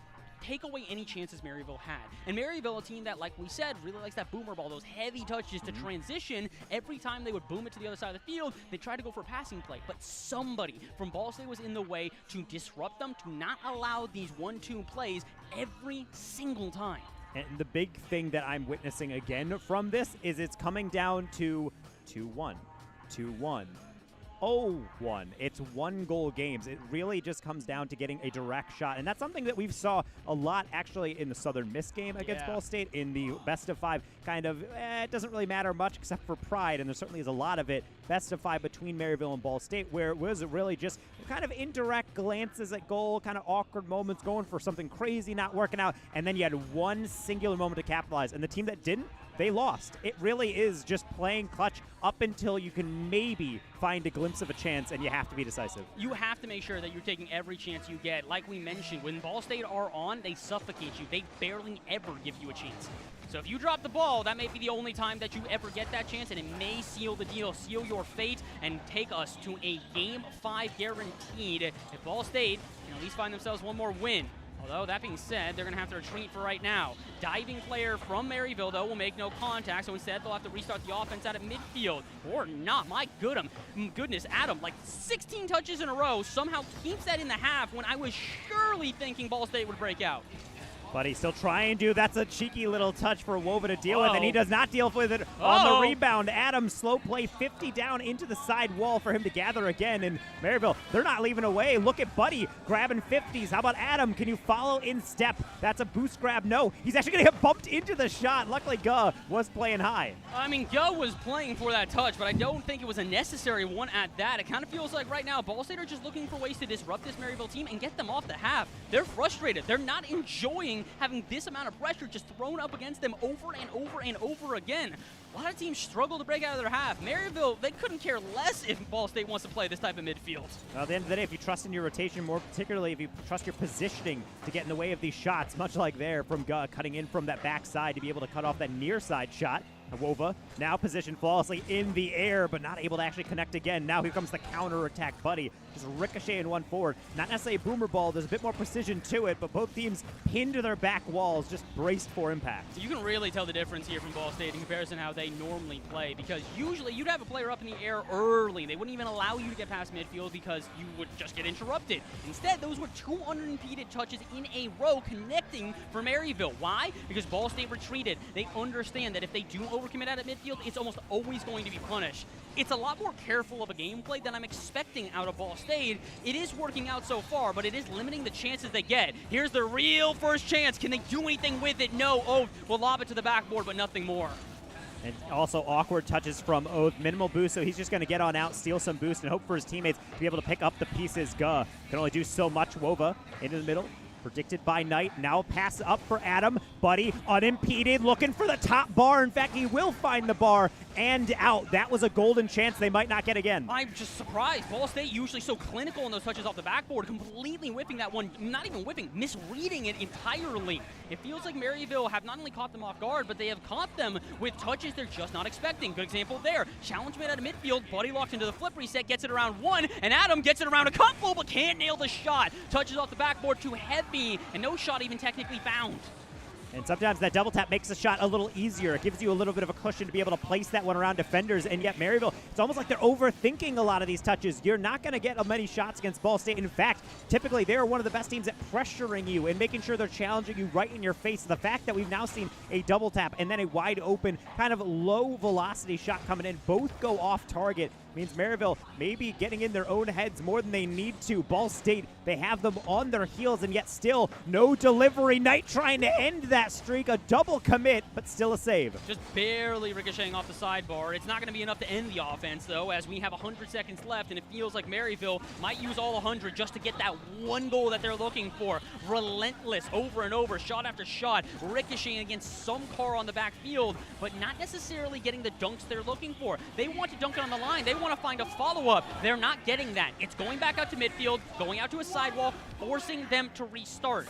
take away any chances Maryville had. And Maryville, a team that, like we said, really likes that boomer ball, those heavy touches to transition. Every time they would boom it to the other side of the field, they tried to go for a passing play. But somebody from Ball State was in the way to disrupt them, to not allow these 1-2 plays every single time. And the big thing that I'm witnessing again from this is it's coming down to 2-1, 2-1, 0-1. It's 1-goal games. It really just comes down to getting a direct shot. And that's something that we've saw a lot actually in the Southern Miss game against Ball State in the best of 5. Kind of, it doesn't really matter much except for pride, and there certainly is a lot of it. Best of 5 between Maryville and Ball State, where it was really just kind of indirect glances at goal, kind of awkward moments, going for something crazy, not working out, and then you had one singular moment to capitalize. And the team that didn't they lost. It really is just playing clutch up until you can maybe find a glimpse of a chance, and you have to be decisive. You have to make sure that you're taking every chance you get. Like we mentioned, when Ball State are on, they suffocate you. They barely ever give you a chance. So if you drop the ball, that may be the only time that you ever get that chance, and it may seal the deal, seal your fate, and take us to a Game 5 guaranteed if Ball State can at least find themselves one more win. Although, that being said, they're going to have to retreat for right now. Diving player from Maryville, though, will make no contact, so instead they'll have to restart the offense out of midfield. Or not. My goodness, Adam, like 16 touches in a row, somehow keeps that in the half when I was surely thinking Ball State would break out. But he's still trying to. That's a cheeky little touch for Wova to deal with, and he does not deal with it on the rebound. Adam, slow play, 50 down into the side wall for him to gather again. And Maryville, they're not leaving away. Look at Buddy grabbing 50s. How about Adam? Can you follow in step? That's a boost grab. No, he's actually going to get bumped into the shot. Luckily, Guh was playing high. I mean, Guh was playing for that touch, but I don't think it was a necessary one at that. It kind of feels like right now Ball State are just looking for ways to disrupt this Maryville team and get them off the half. They're frustrated. They're not enjoying having this amount of pressure just thrown up against them over and over and over again. A lot of teams struggle to break out of their half. Maryville, they couldn't care less if Ball State wants to play this type of midfield. At the end of the day, if you trust in your rotation, more particularly if you trust your positioning to get in the way of these shots, much like there from Guh cutting in from that backside to be able to cut off that near side shot. Wova now positioned flawlessly in the air, but not able to actually connect again. Now here comes the counter-attack, Buddy. Just ricocheting one forward. Not necessarily a boomer ball. There's a bit more precision to it, but both teams pinned to their back walls, just braced for impact. You can really tell the difference here from Ball State in comparison to how they normally play, because usually you'd have a player up in the air early. They wouldn't even allow you to get past midfield because you would just get interrupted. Instead, those were 2 unimpeded touches in a row connecting for Maryville. Why? Because Ball State retreated. They understand that if they do overcommit out at midfield, it's almost always going to be punished. It's a lot more careful of a gameplay than I'm expecting out of Ball State. It is working out so far, but it is limiting the chances they get. Here's the real first chance. Can they do anything with it? No. Oath will lob it to the backboard, but nothing more. And also awkward touches from Oath. Minimal boost, so he's just going to get on out, steal some boost, and hope for his teammates to be able to pick up the pieces. Guh can only do so much. Wova into the middle. Predicted by Knight. Now pass up for Adam. Buddy unimpeded, looking for the top bar. In fact, he will find the bar and out. That was a golden chance they might not get again. I'm just surprised. Ball State usually so clinical in those touches off the backboard, completely whipping that one, not even whipping, misreading it entirely. It feels like Maryville have not only caught them off guard, but they have caught them with touches they're just not expecting. Good example there. Challenge made out of midfield. Buddy locked into the flip reset, gets it around one, and Adam gets it around a couple, but can't nail the shot. Touches off the backboard too heavy, and no shot even technically found. And sometimes that double tap makes the shot a little easier. It gives you a little bit of a cushion to be able to place that one around defenders. And yet Maryville, it's almost like they're overthinking a lot of these touches. You're not going to get many shots against Ball State. In fact, typically they're one of the best teams at pressuring you and making sure they're challenging you right in your face. The fact that we've now seen a double tap and then a wide open kind of low velocity shot coming in, both go off target, means Maryville maybe getting in their own heads more than they need to. Ball State, they have them on their heels, and yet still no delivery. Knight trying to end that streak. A double commit, but still a save. Just barely ricocheting off the sidebar. It's not going to be enough to end the offense, though, as we have 100 seconds left, and it feels like Maryville might use all 100 just to get that one goal that they're looking for. Relentless, over and over, shot after shot, ricocheting against some car on the backfield, but not necessarily getting the dunks they're looking for. They want to dunk it on the line. They want to find a follow-up. They're not getting that. It's going back out to midfield, going out to a sidewall, forcing them to restart.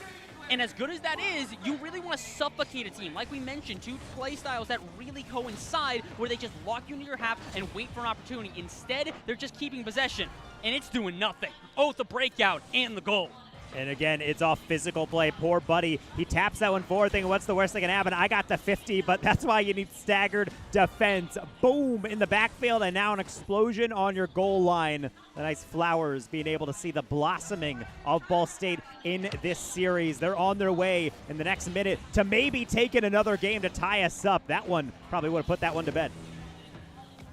And as good as that is, you really want to suffocate a team. Like we mentioned, 2 play styles that really coincide where they just lock you into your half and wait for an opportunity. Instead, they're just keeping possession, and it's doing nothing. Oath, the breakout, and the goal. And again, it's off physical play. Poor Buddy. He taps that one forward, thinking, what's the worst that can happen? I got the 50, but that's why you need staggered defense. Boom in the backfield, and now an explosion on your goal line. The nice flowers, being able to see the blossoming of Ball State in this series. They're on their way in the next minute to maybe taking another game to tie us up. That one probably would have put that one to bed.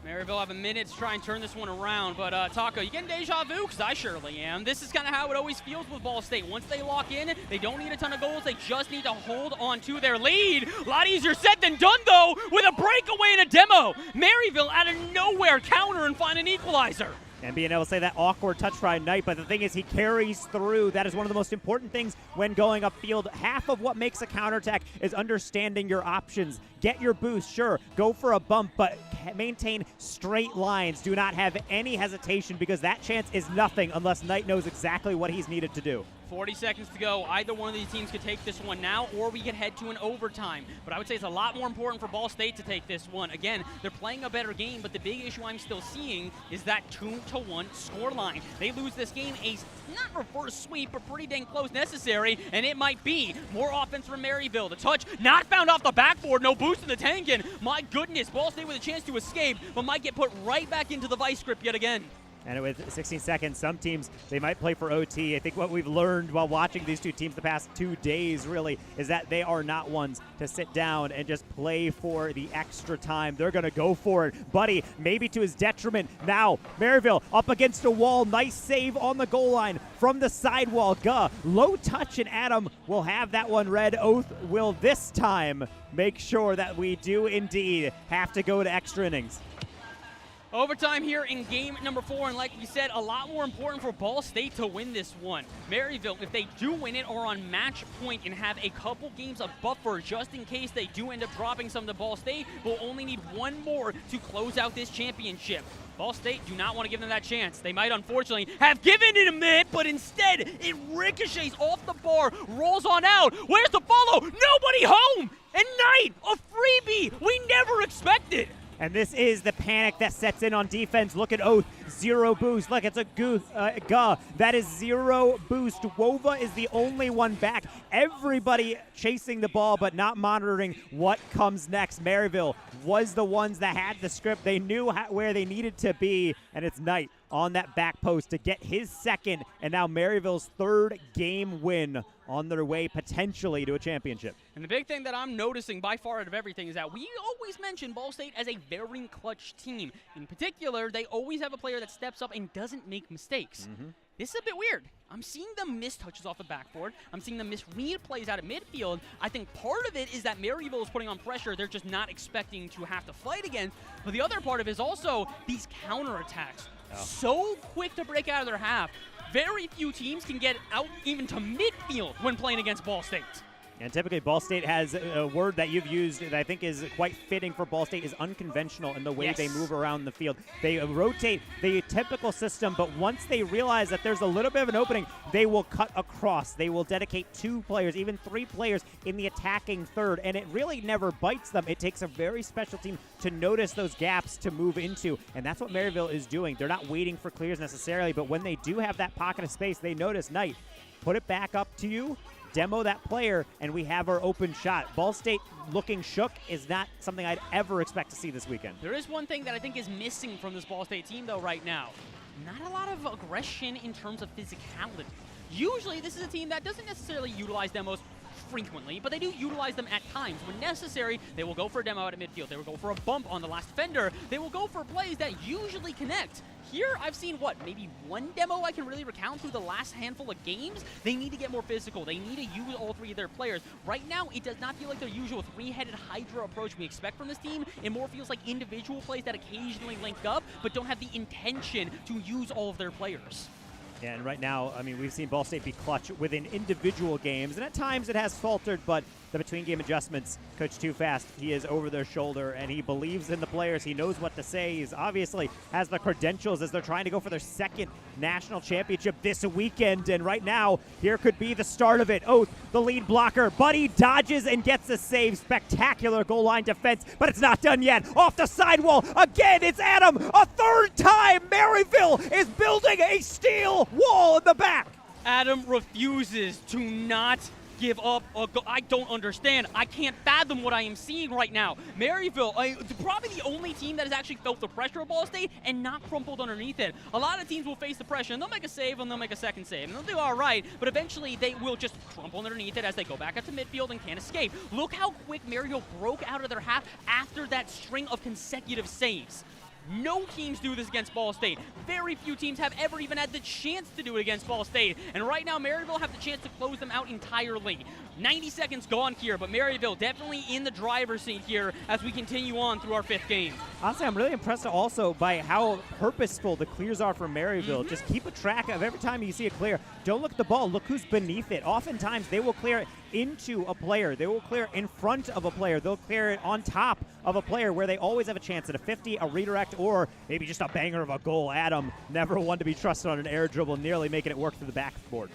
Maryville have a minute to try and turn this one around, but Taco, you getting deja vu? Because I surely am. This is kind of how it always feels with Ball State. Once they lock in, they don't need a ton of goals. They just need to hold on to their lead. A lot easier said than done, though, with a breakaway and a demo. Maryville out of nowhere counter and find an equalizer. And being able to say that awkward touch try Knight, but the thing is he carries through. That is one of the most important things when going upfield. Half of what makes a counterattack is understanding your options. Get your boost, sure, go for a bump, but maintain straight lines. Do not have any hesitation because that chance is nothing unless Knight knows exactly what he's needed to do. 40 seconds to go. Either one of these teams could take this one now, or we could head to an overtime. But I would say it's a lot more important for Ball State to take this one. Again, they're playing a better game, but the big issue I'm still seeing is that 2-1 scoreline. They lose this game, a not reverse sweep, but pretty dang close necessary, and it might be more offense from Maryville. The touch not found off the backboard, no boost in the tank, and my goodness, Ball State with a chance to escape, but might get put right back into the vice grip yet again. And with 16 seconds, some teams, they might play for OT. I think what we've learned while watching these two teams the past 2 days, really, is that they are not ones to sit down and just play for the extra time. They're going to go for it. Buddy, maybe to his detriment. Now, Maryville up against a wall. Nice save on the goal line from the sidewall. Low touch, and Adam will have that one red. Oath will this time make sure that we do indeed have to go to extra innings. Overtime here in game number 4, and like we said, a lot more important for Ball State to win this one. Maryville, if they do win it, are on match point and have a couple games of buffer just in case they do end up dropping some to Ball State, will only need one more to close out this championship. Ball State do not want to give them that chance. They might, unfortunately, have given it a minute, but instead, it ricochets off the bar, rolls on out. Where's the follow? Nobody home! And Knight, a freebie we never expected. And this is the panic that sets in on defense. Look at Oath, 0 boost. Look, it's a Ga. That is 0 boost. Wova is the only one back. Everybody chasing the ball, but not monitoring what comes next. Maryville was the ones that had the script. They knew where they needed to be, and it's Knight on that back post to get his second, and now Maryville's 3rd game win on their way potentially to a championship. And the big thing that I'm noticing by far out of everything is that we always mention Ball State as a very clutch team. In particular, they always have a player that steps up and doesn't make mistakes. This is a bit weird. I'm seeing them miss touches off the backboard. I'm seeing them miss read plays out at midfield. I think part of it is that Maryville is putting on pressure they're just not expecting to have to fight against. But the other part of it is also these counterattacks. So quick to break out of their half. Very few teams can get out even to midfield when playing against Ball State. And typically Ball State has a word that you've used that I think is quite fitting for Ball State is unconventional in the way they move around the field. They rotate the typical system, but once they realize that there's a little bit of an opening, they will cut across. They will dedicate 2 players, even 3 players in the attacking third, and it really never bites them. It takes a very special team to notice those gaps to move into, and that's what Maryville is doing. They're not waiting for clears necessarily, but when they do have that pocket of space, they notice, Knight, put it back up to you, demo that player, and we have our open shot. Ball State looking shook is not something I'd ever expect to see this weekend. There is one thing that I think is missing from this Ball State team, though, right now. Not a lot of aggression in terms of physicality. Usually, this is a team that doesn't necessarily utilize demos frequently, but they do utilize them at times. When necessary, they will go for a demo out of midfield. They will go for a bump on the last defender. They will go for plays that usually connect. Here, I've seen, maybe 1 demo I can really recount through the last handful of games. They need to get more physical. They need to use all 3 of their players. Right now, it does not feel like their usual 3-headed Hydra approach we expect from this team. It more feels like individual plays that occasionally link up, but don't have the intention to use all of their players. And right now, I mean, we've seen Ball State be clutch within individual games, and at times it has faltered, but the between-game adjustments, Coach Too Fast, he is over their shoulder, and he believes in the players. He knows what to say. He's obviously has the credentials as they're trying to go for their 2nd national championship this weekend, and right now, here could be the start of it. Oath, the lead blocker. Buddy dodges and gets a save. Spectacular goal line defense, but it's not done yet. Off the sidewall, again, it's Adam. A 3rd time, Maryville is building a steel wall in the back. Adam refuses to not give up. I don't understand. I can't fathom what I am seeing right now. Maryville, probably the only team that has actually felt the pressure of Ball State and not crumpled underneath it. A lot of teams will face the pressure, and they'll make a save, and they'll make a second save, and they'll do all right, but eventually they will just crumple underneath it as they go back up to midfield and can't escape. Look how quick Maryville broke out of their half after that string of consecutive saves. No teams do this against Ball State. Very few teams have ever even had the chance to do it against Ball State. And right now, Maryville have the chance to close them out entirely. 90 seconds gone here, but Maryville definitely in the driver's seat here as we continue on through our 5th game. Honestly, I'm really impressed also by how purposeful the clears are for Maryville. Just keep a track of every time you see a clear. Don't look at the ball. Look who's beneath it. Oftentimes, they will clear it into a player. They will clear in front of a player. They'll clear it on top of a player where they always have a chance at a 50, a redirect, or maybe just a banger of a goal. Adam, never one to be trusted on an air dribble, nearly making it work through the backboard.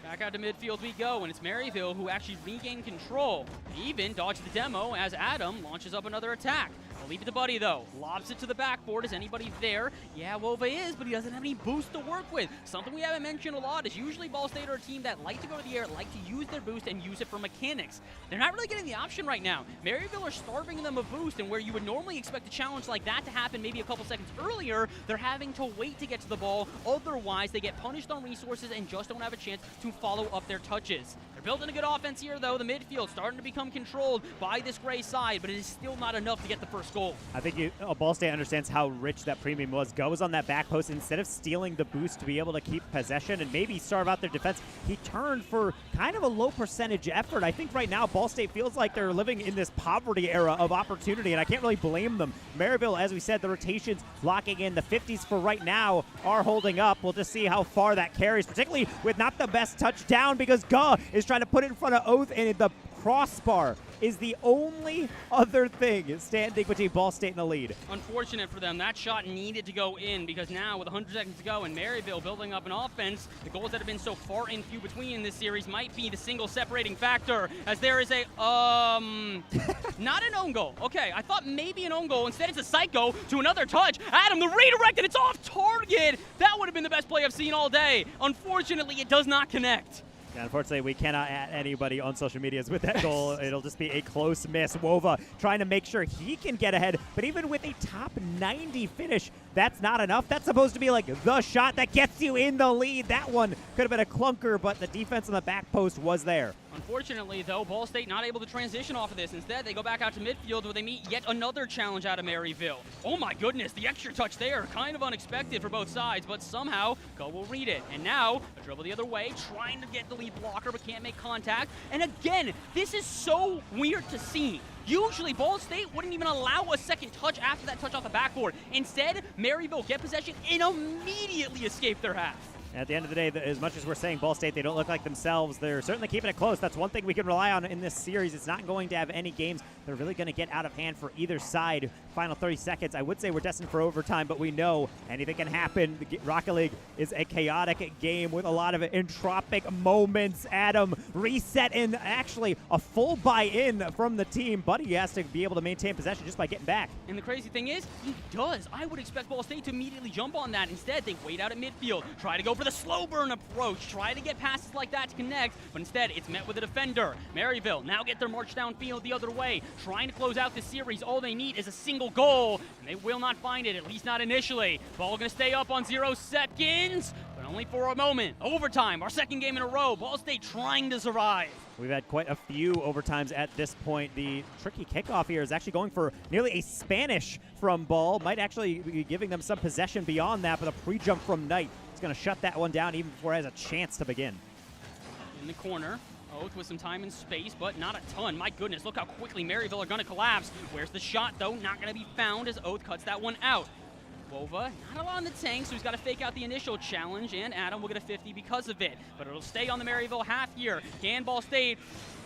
Back out to midfield we go, and it's Maryville who actually regained control. Even dodged the demo as Adam launches up another attack. I'll leave it to Buddy, though. Lobs it to the backboard. Is anybody there? Yeah, Wova is, but he doesn't have any boost to work with. Something we haven't mentioned a lot is usually Ball State are a team that like to go to the air, like to use their boost and use it for mechanics. They're not really getting the option right now. Maryville are starving them of boost, and where you would normally expect a challenge like that to happen maybe a couple seconds earlier, they're having to wait to get to the ball. Otherwise, they get punished on resources and just don't have a chance to follow up their touches. They're building a good offense here, though. The midfield starting to become controlled by this gray side, but it is still not enough to get the first goal. I think Ball State understands how rich that premium was. Goes on that back post. Instead of stealing the boost to be able to keep possession and maybe starve out their defense, he turned for kind of a low percentage effort. I think right now Ball State feels like they're living in this poverty era of opportunity, and I can't really blame them. Maryville, as we said, the rotations locking in. The 50s for right now are holding up. We'll just see how far that carries, particularly with not the best touchdown because Guh is trying to put it in front of Oath, and the crossbar is the only other thing standing between Ball State and the lead. Unfortunate for them. That shot needed to go in because now with 100 seconds to go and Maryville building up an offense, the goals that have been so far and few between in this series might be the single separating factor as there is a, not an own goal. Okay, I thought maybe an own goal. Instead, it's a psycho to another touch. Adam, the redirect, and it's off target. That would have been the best play I've seen all day. Unfortunately, it does not connect. Yeah, unfortunately, we cannot add anybody on social medias with that goal. It'll just be a close miss. Wova trying to make sure he can get ahead, but even with a top 90 finish, that's not enough. That's supposed to be like the shot that gets you in the lead. That one could have been a clunker, but the defense on the back post was there. Unfortunately, though, Ball State not able to transition off of this. Instead, they go back out to midfield where they meet yet another challenge out of Maryville. Oh my goodness, the extra touch there. Kind of unexpected for both sides, but somehow Go will read it. And now, a dribble the other way, trying to get the lead blocker, but can't make contact. And again, this is so weird to see. Usually, Ball State wouldn't even allow a second touch after that touch off the backboard. Instead, Maryville get possession and immediately escape their half. At the end of the day, as much as we're saying Ball State, they don't look like themselves, they're certainly keeping it close. That's one thing we can rely on in this series. It's not going to have any games that are really going to get out of hand for either side. Final 30 seconds. I would say we're destined for overtime, but we know anything can happen. The Rocket League is a chaotic game with a lot of entropic moments. Adam reset in actually a full buy-in from the team. Buddy has to be able to maintain possession just by getting back. And the crazy thing is, he does. I would expect Ball State to immediately jump on that. Instead, they wait out at midfield, try to go for the slow burn approach, try to get passes like that to connect, but instead it's met with a defender. Maryville now get their march downfield the other way, trying to close out this series. All they need is a single goal, and they will not find it, at least not initially. Ball gonna stay up on 0 seconds, but only for a moment. Overtime, our second game in a row. Ball State trying to survive. We've had quite a few overtimes at this point. The tricky kickoff here is actually going for nearly a Spanish from Ball. Might actually be giving them some possession beyond that, but a pre-jump from Knight is going to shut that one down even before it has a chance to begin. In the corner, Oath with some time and space, but not a ton. My goodness, look how quickly Maryville are going to collapse. Where's the shot, though? Not going to be found as Oath cuts that one out. Wova, not a lot on the tank, so he's got to fake out the initial challenge, and Adam will get a 50 because of it. But it'll stay on the Maryville half here. Can Ball State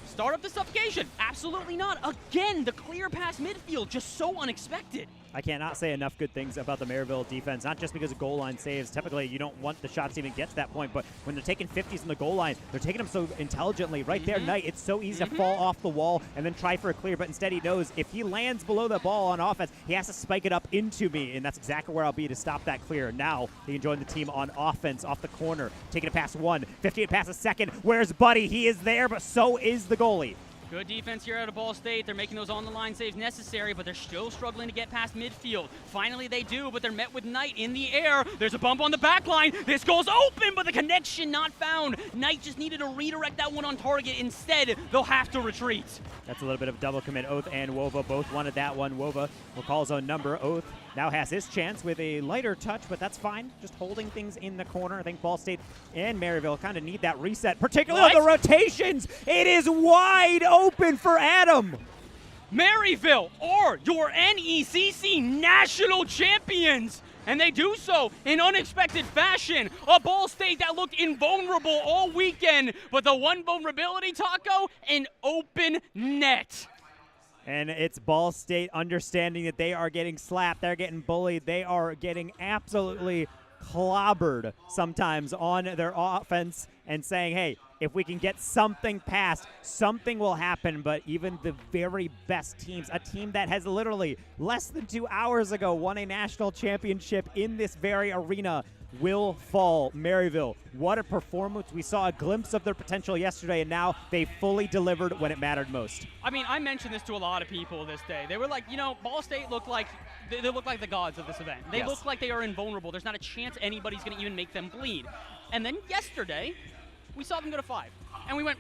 start up the suffocation? Absolutely not. Again, the clear past midfield, just so unexpected. I cannot say enough good things about the Maryville defense, not just because of goal line saves. Typically, you don't want the shots to even get to that point, but when they're taking 50s in the goal line, they're taking them so intelligently. Right there, Knight, it's so easy to fall off the wall and then try for a clear, but instead he knows if he lands below the ball on offense, he has to spike it up into me, and that's exactly where I'll be to stop that clear. Now, he can join the team on offense, off the corner, taking it past one, 58 past a second. Where's Buddy? He is there, but so is the goalie. Good defense here out of Ball State. They're making those on-the-line saves necessary, but they're still struggling to get past midfield. Finally, they do, but they're met with Knight in the air. There's a bump on the back line. This goal's open, but the connection not found. Knight just needed to redirect that one on target. Instead, they'll have to retreat. That's a little bit of double commit. Oath and Wova both wanted that one. Wova will call his own number. Oath now has his chance with a lighter touch, but that's fine. Just holding things in the corner. I think Ball State and Maryville kind of need that reset, particularly on the rotations. It is wide open for Adam. Maryville are your NECC national champions, and they do so in unexpected fashion. A Ball State that looked invulnerable all weekend, but the one vulnerability, Taco, an open net. And it's Ball State understanding that they are getting slapped, they're getting bullied, they are getting absolutely clobbered sometimes on their offense, and saying, hey, if we can get something past, something will happen. But even the very best teams, a team that has literally less than 2 hours ago won a national championship in this very arena, will fall. Maryville, what a performance. We saw a glimpse of their potential yesterday, and now they fully delivered when it mattered most. I mean, I mentioned this to a lot of people this day. They were like, you know, Ball State looked like they look like the gods of this event. They look like they are invulnerable. There's not a chance anybody's going to even make them bleed. And then yesterday, we saw them go to 5. And we went,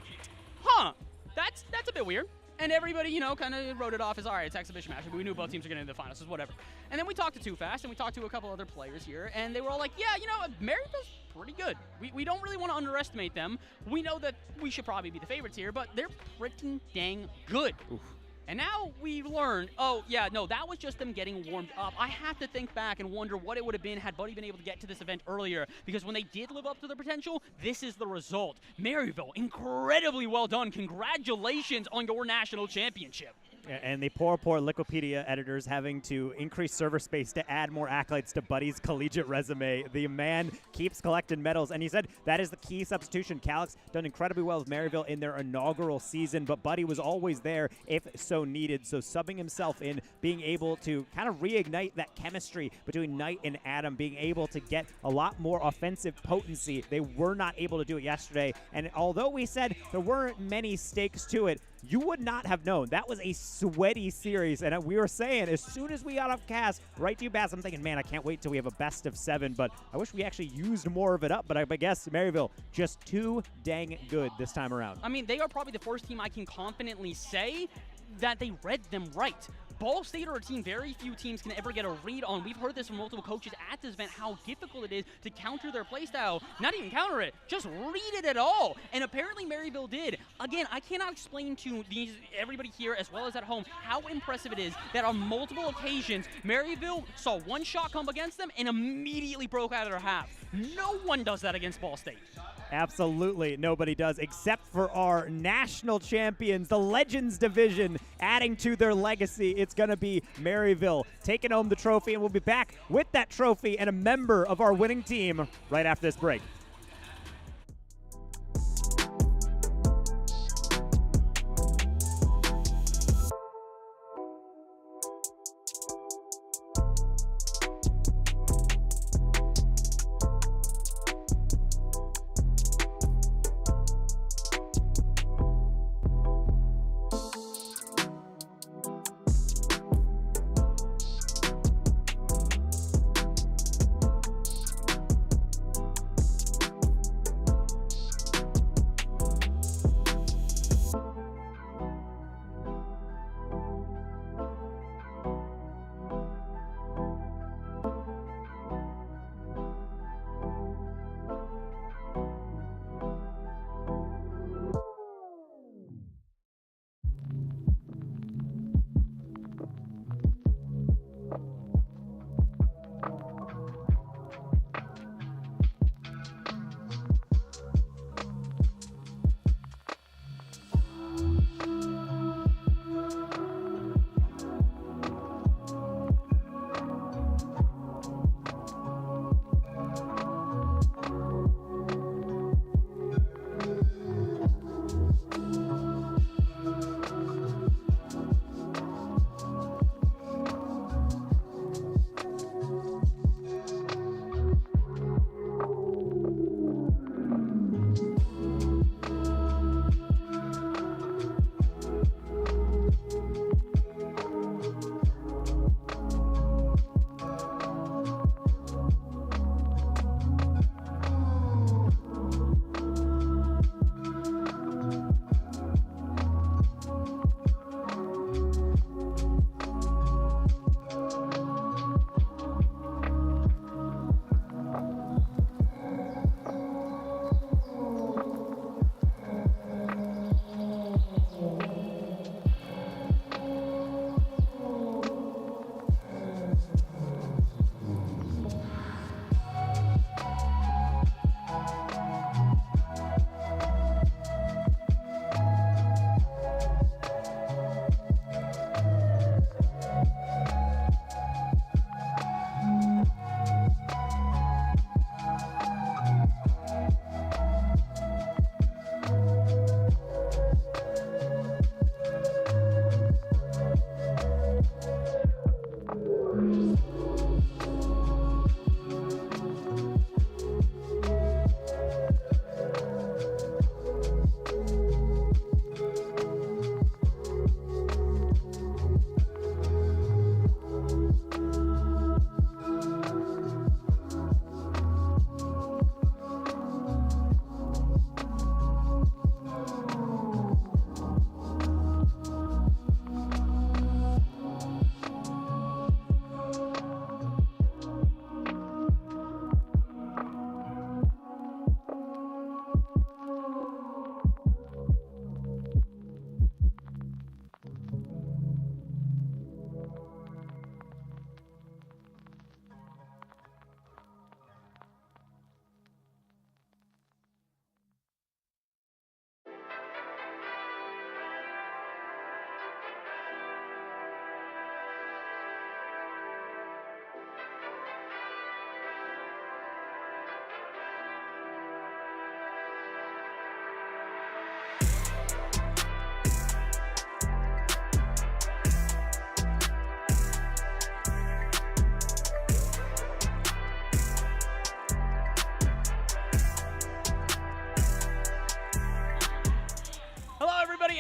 huh, that's a bit weird. And everybody, you know, kind of wrote it off as, all right, it's exhibition match. We knew both teams were getting into the finals, so whatever. And then we talked to Too Fast, and we talked to a couple other players here, and they were all like, yeah, you know, Maryville's pretty good. We don't really want to underestimate them. We know that we should probably be the favorites here, but they're pretty dang good. Oof. And now we learned, oh, yeah, no, that was just them getting warmed up. I have to think back and wonder what it would have been had Buddy been able to get to this event earlier, because when they did live up to their potential, this is the result. Maryville, incredibly well done. Congratulations on your national championship. And the poor Liquipedia editors having to increase server space to add more accolades to Buddy's collegiate resume. The man keeps collecting medals, and he said that is the key substitution. Calix done incredibly well with Maryville in their inaugural season, but Buddy was always there if so needed. So subbing himself in, being able to kind of reignite that chemistry between Knight and Adam, being able to get a lot more offensive potency. They were not able to do it yesterday, and although we said there weren't many stakes to it, you would not have known. That was a sweaty series, and we were saying, as soon as we got off cast, right to you, Bass, I'm thinking, man, I can't wait till we have a best of 7, but I wish we actually used more of it up, but I guess Maryville just too dang good this time around. I mean, they are probably the first team I can confidently say that they read them right. Ball State are a team very few teams can ever get a read on. We've heard this from multiple coaches at this event, how difficult it is to counter their playstyle. Not even counter it, just read it at all. And apparently Maryville did. Again, I cannot explain to everybody here as well as at home how impressive it is that on multiple occasions, Maryville saw one shot come against them and immediately broke out of their half. No one does that against Ball State. Absolutely nobody does, except for our national champions, the Legends Division, adding to their legacy. It's going to be Maryville taking home the trophy, and we'll be back with that trophy and a member of our winning team right after this break.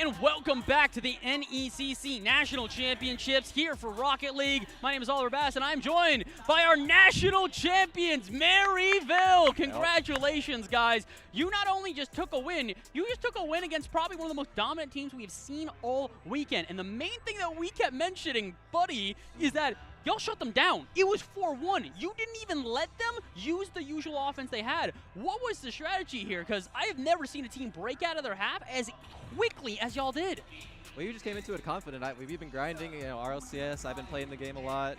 and welcome back to the NECC National Championships here for Rocket League. My name is Oliver Bass, and I'm joined by our national champions, Maryville. Congratulations, guys. You not only just took a win, you just took a win against probably one of the most dominant teams we've seen all weekend. And the main thing that we kept mentioning, buddy, is that y'all shut them down. It was 4-1. You didn't even let them use the usual offense they had. What was the strategy here? Because I have never seen a team break out of their half as quickly as y'all did. Well, you just came into it confident. We've been grinding, RLCS. I've been playing the game a lot,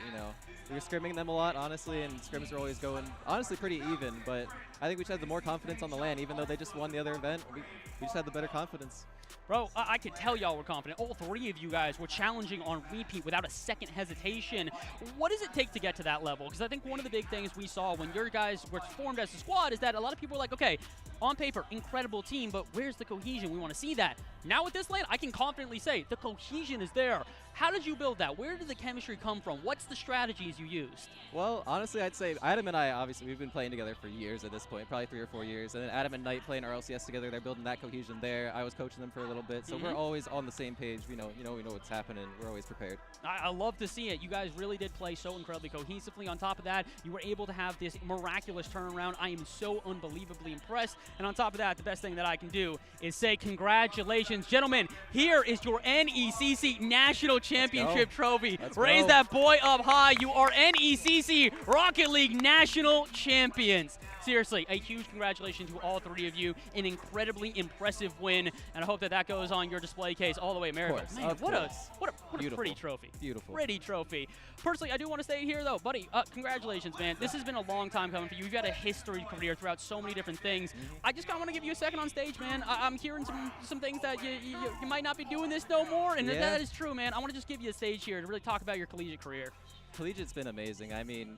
We were scrimming them a lot, honestly, and scrims were always going, honestly, pretty even. But I think we just had the more confidence on the LAN, even though they just won the other event. We just had the better confidence. Bro, I could tell y'all were confident. All three of you guys were challenging on repeat without a second hesitation. What does it take to get to that level? Because I think one of the big things we saw when your guys were formed as a squad is that a lot of people were like, okay, on paper, incredible team, but where's the cohesion? We want to see that. Now with this LAN, I can confidently say the cohesion is there. How did you build that? Where did the chemistry come from? What's the strategies you used? Well, honestly, I'd say Adam and I, obviously, we've been playing together for years at this point, probably 3 or 4 years. And then Adam and Knight playing RLCS together. They're building that cohesion there. I was coaching them for a little bit. So we're always on the same page. We know what's happening. We're always prepared. I love to see it. You guys really did play so incredibly cohesively. On top of that, you were able to have this miraculous turnaround. I am so unbelievably impressed. And on top of that, the best thing that I can do is say congratulations. Gentlemen, here is your NECC National Championship trophy. Raise that boy up high. You are NECC Rocket League National Champions. Seriously, a huge congratulations to all three of you. An incredibly impressive win, and I hope that that goes on your display case all the way at Maryville. Man, what a pretty trophy. Beautiful. Pretty trophy. Personally, I do want to say here, though, buddy, congratulations, man. This has been a long time coming for you. You've had a history career throughout so many different things. I just kind of want to give you a second on stage, man. I'm hearing some things that you might not be doing this no more, and that is true, man. I want to just give you a stage here to really talk about your collegiate career. Collegiate's been amazing. I mean,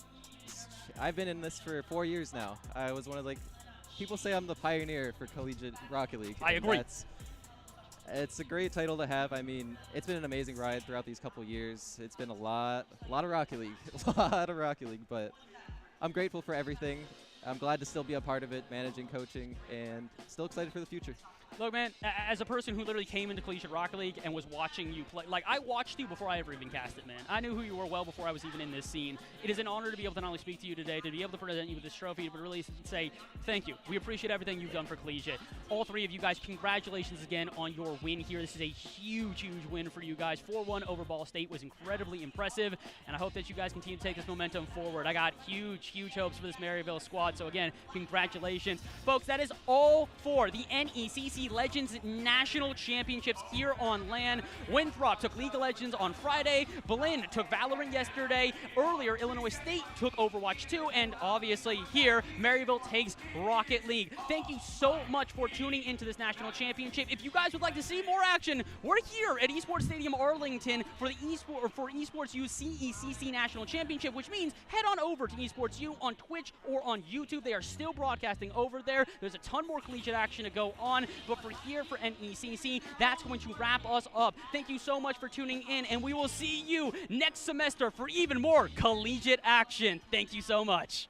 I've been in this for 4 years now. I was one of people say I'm the pioneer for collegiate Rocket League. I agree. It's a great title to have. I mean, it's been an amazing ride throughout these couple years. It's been a lot of Rocket League, but I'm grateful for everything. I'm glad to still be a part of it, managing, coaching, and still excited for the future. Look, man, as a person who literally came into Collegiate Rocket League and was watching you play, I watched you before I ever even cast it, man. I knew who you were well before I was even in this scene. It is an honor to be able to not only speak to you today, to be able to present you with this trophy, but really say thank you. We appreciate everything you've done for Collegiate. All three of you guys, congratulations again on your win here. This is a huge, huge win for you guys. 4-1 over Ball State was incredibly impressive, and I hope that you guys continue to take this momentum forward. I got huge, huge hopes for this Maryville squad, so again, congratulations. Folks, that is all for the NECC Legends National Championships here on LAN. Winthrop took League of Legends on Friday. Berlin took Valorant yesterday. Earlier, Illinois State took Overwatch 2. And obviously here, Maryville takes Rocket League. Thank you so much for tuning into this national championship. If you guys would like to see more action, we're here at Esports Stadium Arlington for the Esports U CECC National Championship, which means head on over to Esports U on Twitch or on YouTube. They are still broadcasting over there. There's a ton more collegiate action to go on, but for here for NECC, that's going to wrap us up. Thank you so much for tuning in, and we will see you next semester for even more collegiate action. Thank you so much.